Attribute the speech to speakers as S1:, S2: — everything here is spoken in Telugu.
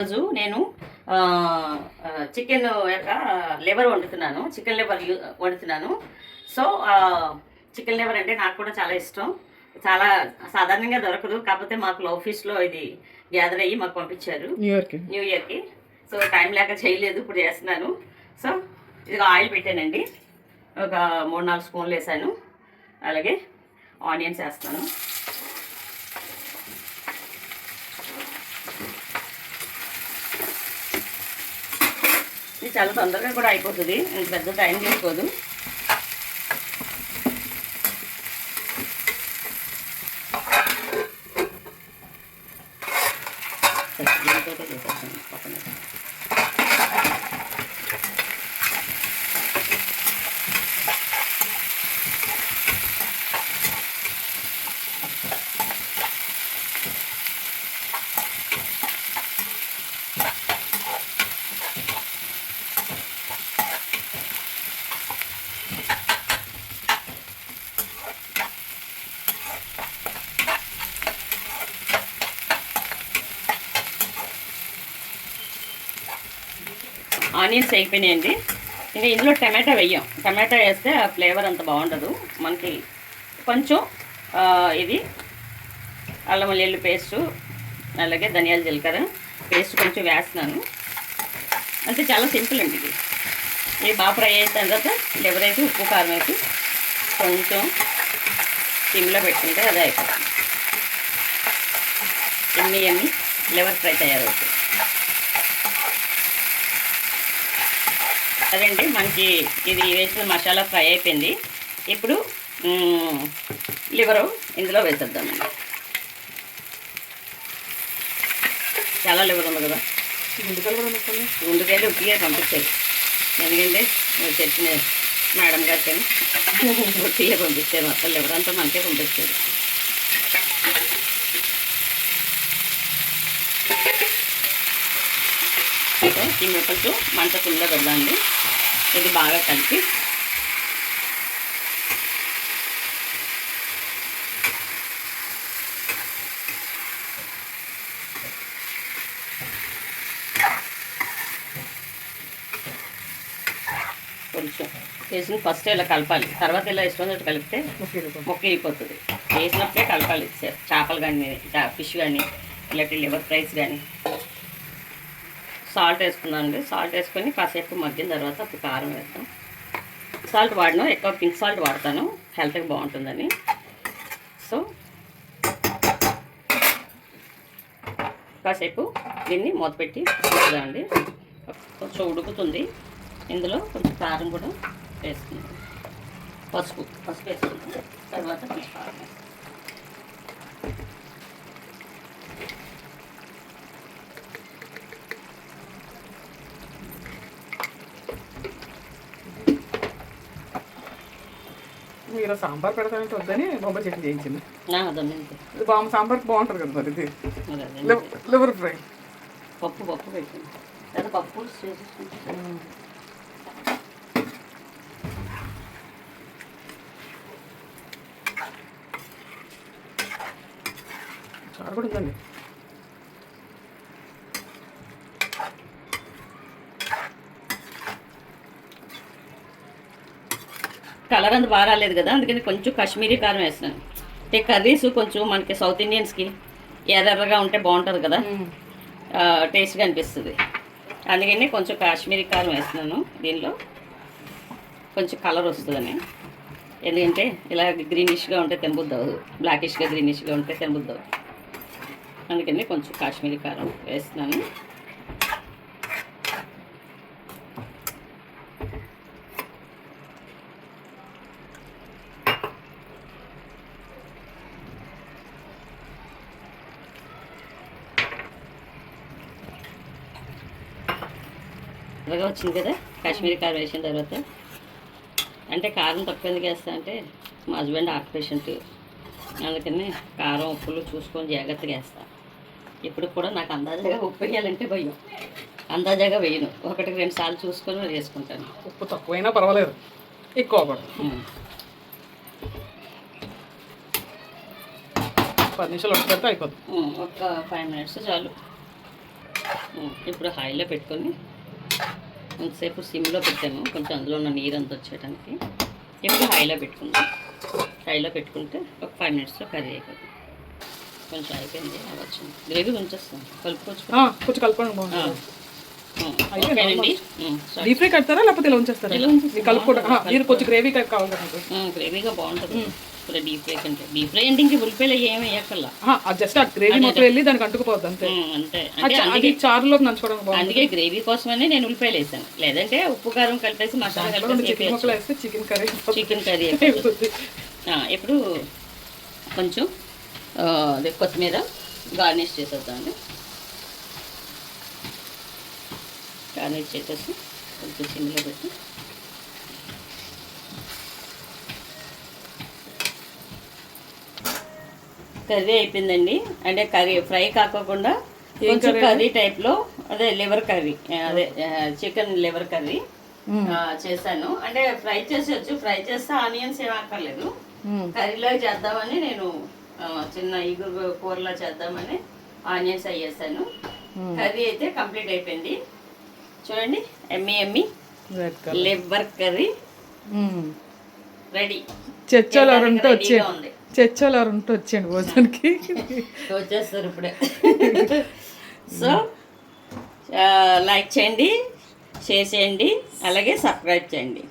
S1: రోజు నేను చికెన్ యొక్క లివర్ వండుతున్నాను. చికెన్ లివర్ వండుతున్నాను. సో చికెన్ లివర్ అంటే నాకు కూడా చాలా ఇష్టం. చాలా సాధారణంగా దొరకదు. కాకపోతే మాకు ఆఫీస్లో ఇది గ్యాదర్ అయ్యి మాకు పంపించారు న్యూ ఇయర్కి. సో టైం లేక చేయలేదు, ఇప్పుడు చేస్తున్నాను. సో ఇది ఆయిల్ పెట్టానండి, ఒక 3-4 స్పూన్లు వేసాను. అలాగే ఆనియన్స్ వేస్తాను. ఇది చాలా తొందరగా కూడా అయిపోతుంది, ఇంత పెద్ద టైం తీసుకోదు. ఆనియన్స్ అయిపోయినాయండి. ఇంకా ఇందులో టమాటా వేయం. టమాటా వేస్తే ఆ ఫ్లేవర్ అంత బాగుండదు మనకి. కొంచెం ఇది అల్లం వెల్లుల్లి పేస్టు, అలాగే ధనియాల జీలకర్ర పేస్ట్ కొంచెం వేస్తున్నాను. అంటే చాలా సింపుల్ అండి ఇది. ఇది బాగా ఫ్రై అయిన తర్వాత లివర్ వేసి ఉప్పు కారం వేసి కొంచెం సిమ్లో పెట్టుకుంటే అదే అయిపోతుంది. ఎన్ని లివర్ ఫ్రై తయారవుతుంది. అదండి, మనకి ఇది వేసిన మసాలా ఫ్రై అయిపోయింది. ఇప్పుడు లివరు ఇందులో వేసేద్దామండి. చాలా లివర్ ఉంది కదా, గుండుకాయలు ఉట్టిగా పంపించారు. ఎందుకంటే చెప్పిన మేడం గారికి ఉట్టిగా పంపించారు. మొత్తం లివర్ అంతా మనకే పంపించారు. దీన్ని కొంచెం మంట కింద పెడదాండి. ఇది బాగా కలిపి కొంచెం వేసిన ఫస్ట్ ఇలా కలపాలి. తర్వాత ఇలా ఇష్టం కలిపితే మొక్క అయిపోతుంది. వేసినప్పుడే కలపాలి. చేపలు కానీ ఫిష్ కానీ ఇలాంటి లివర్ ఫ్రైస్ కానీ. సాల్ట్ వేసుకున్నానండి. సాల్ట్ వేసుకొని కాసేపు మగ్గిన తర్వాత అప్పుడు కారం వేస్తాం. సాల్ట్ వాడినా ఎక్కువ పింక్ సాల్ట్ వాడతాను, హెల్త్కి బాగుంటుందని. సో కాసేపు దీన్ని మూత పెట్టి ఉడుకుదామండి. కొంచెం ఉడుకుతుంది. ఇందులో కొంచెం కారం కూడా వేసుకున్నాం. పసుపు వేసుకున్నాం. తర్వాత కొంచెం కారం వేస్తాం.
S2: మీరు సాంబార్ పెడతానంటే వద్దని బొంబాయి చట్నీ చేయించింది.
S1: ఇది
S2: సాంబార్ బాగుంటుంది కదా సార్. ఇది లివర్ ఫ్రై
S1: పప్పు పెట్టింది లేదా పప్పు
S2: చారు కూడా ఉందండి.
S1: కలర్ అంత బాగా రాలేదు కదా, అందుకని కొంచెం కాశ్మీరీ కారం వేస్తున్నాను. అంటే కర్రీస్ కొంచెం మనకి సౌత్ ఇండియన్స్కి ఎర్రగా ఉంటే బాగుంటుంది కదా, టేస్ట్గా అనిపిస్తుంది. అందుకని కొంచెం కాశ్మీరీ కారం వేస్తున్నాను. దీనిలో కొంచెం కలర్ వస్తుందని. ఎందుకంటే ఇలా గ్రీనిష్గా ఉంటే తినబుద్దవు, బ్లాకిష్గా గ్రీనిష్గా ఉంటే తినబుద్దవు. అందుకని కొంచెం కాశ్మీరీ కారం వేస్తున్నాను. ఇలాగా వచ్చింది కదా కాశ్మీరీ కారం వేసిన తర్వాత. అంటే కారం తక్కువ ఎందుకు వేస్తా అంటే మా హస్బెండ్ హార్ట్ పేషెంట్, అందుకని కారం ఉప్పులు చూసుకొని జాగ్రత్తగా వేస్తా. ఇప్పుడు కూడా నాకు అందాజాగా ఉప్పు వేయాలంటే భయం. అందాజాగా వేయను, 1-2 సార్లు చూసుకొని వేసుకుంటాను.
S2: ఉప్పు తక్కువైనా పర్వాలేదు, ఎక్కువ కూడా. 10 నిమిషాలు పెడితే అయిపోతుంది.
S1: ఒక 5 minutes చాలు. ఇప్పుడు హైలో పెట్టుకొని కొంతసేపు సిమ్లో పెట్టాము, కొంచెం అందులో ఉన్న నీరు అంతా వచ్చేయడానికి. ఇప్పుడు హైలో పెట్టుకుందాం. హైలో పెట్టుకుంటే ఒక 5 మినిట్స్లో కర్రీ అయిపోతుంది. కొంచెం అయిపోయింది, అవ్వచ్చు. గ్రేవీ ఉంచేస్తాం, కలుపుకోవచ్చు.
S2: కొంచెం కలుపుకోవడం బాగుంటుంది.
S1: ఓకేనండి.
S2: డీప్ ఫ్రై కడతారా లేకపోతే ఇలా ఉంచేస్తారా? కలుపుకోవడం మీరు కొంచెం గ్రేవీ కావాలి కదా.
S1: గ్రేవీగా బాగుంటుంది ఇప్పుడు డీప్ ఫ్రై కంటే. డీప్ ఫ్రై అంటే ఇంక ఉల్లిపాయలు ఏమి వేయక్కర్లా,
S2: జస్ట్ ఆ గ్రేవీ మొత్తం వెళ్ళి దానికి అంటుకుపోద్ది అంతే.
S1: అంతే.
S2: అది చారులోకి నంచుకోవడం బాగుంది.
S1: అందుకే గ్రేవీ కోసమని నేను ఉల్లిపాయలు వేసాను, లేదంటే ఉప్పు కారం కలిపేసి మసాలా కలిపేసి
S2: చికెన్ ముక్కలు వేస్తే చికెన్ కర్రీ
S1: అయిపోతుంది. ఇప్పుడు కొంచెం అదే కొత్తిమీర గార్నిష్ చేసేద్దామండి. గార్నిష్ చేసేసి కొంచెం సిమ్లో పెట్టి కర్రీ అయిపోయిందండి. అంటే కర్రీ ఫ్రై కాకోకుండా కొంచెం కర్రీ టైప్లో, అదే లివర్ కర్రీ, అదే చికెన్ లివర్ కర్రీ చేశాను. అంటే ఫ్రై చేసేయచ్చు, ఫ్రై చేస్తే ఆనియన్స్ ఏం అక్కర్లేదు. కర్రీలో చేద్దామని నేను చిన్న ఈగురు కూరలా చేద్దామని ఆనియన్స్ అయ్యేసాను. కర్రీ అయితే కంప్లీట్ అయిపోయింది. చూడండి, ఎమ్మి లివర్ కర్రీ రెడీ.
S2: చర్చలు వచ్చేయండి భోజనానికి.
S1: వచ్చేస్తారు ఇప్పుడే. సో లైక్ చేయండి, షేర్ చేయండి, అలాగే సబ్స్క్రైబ్ చేయండి.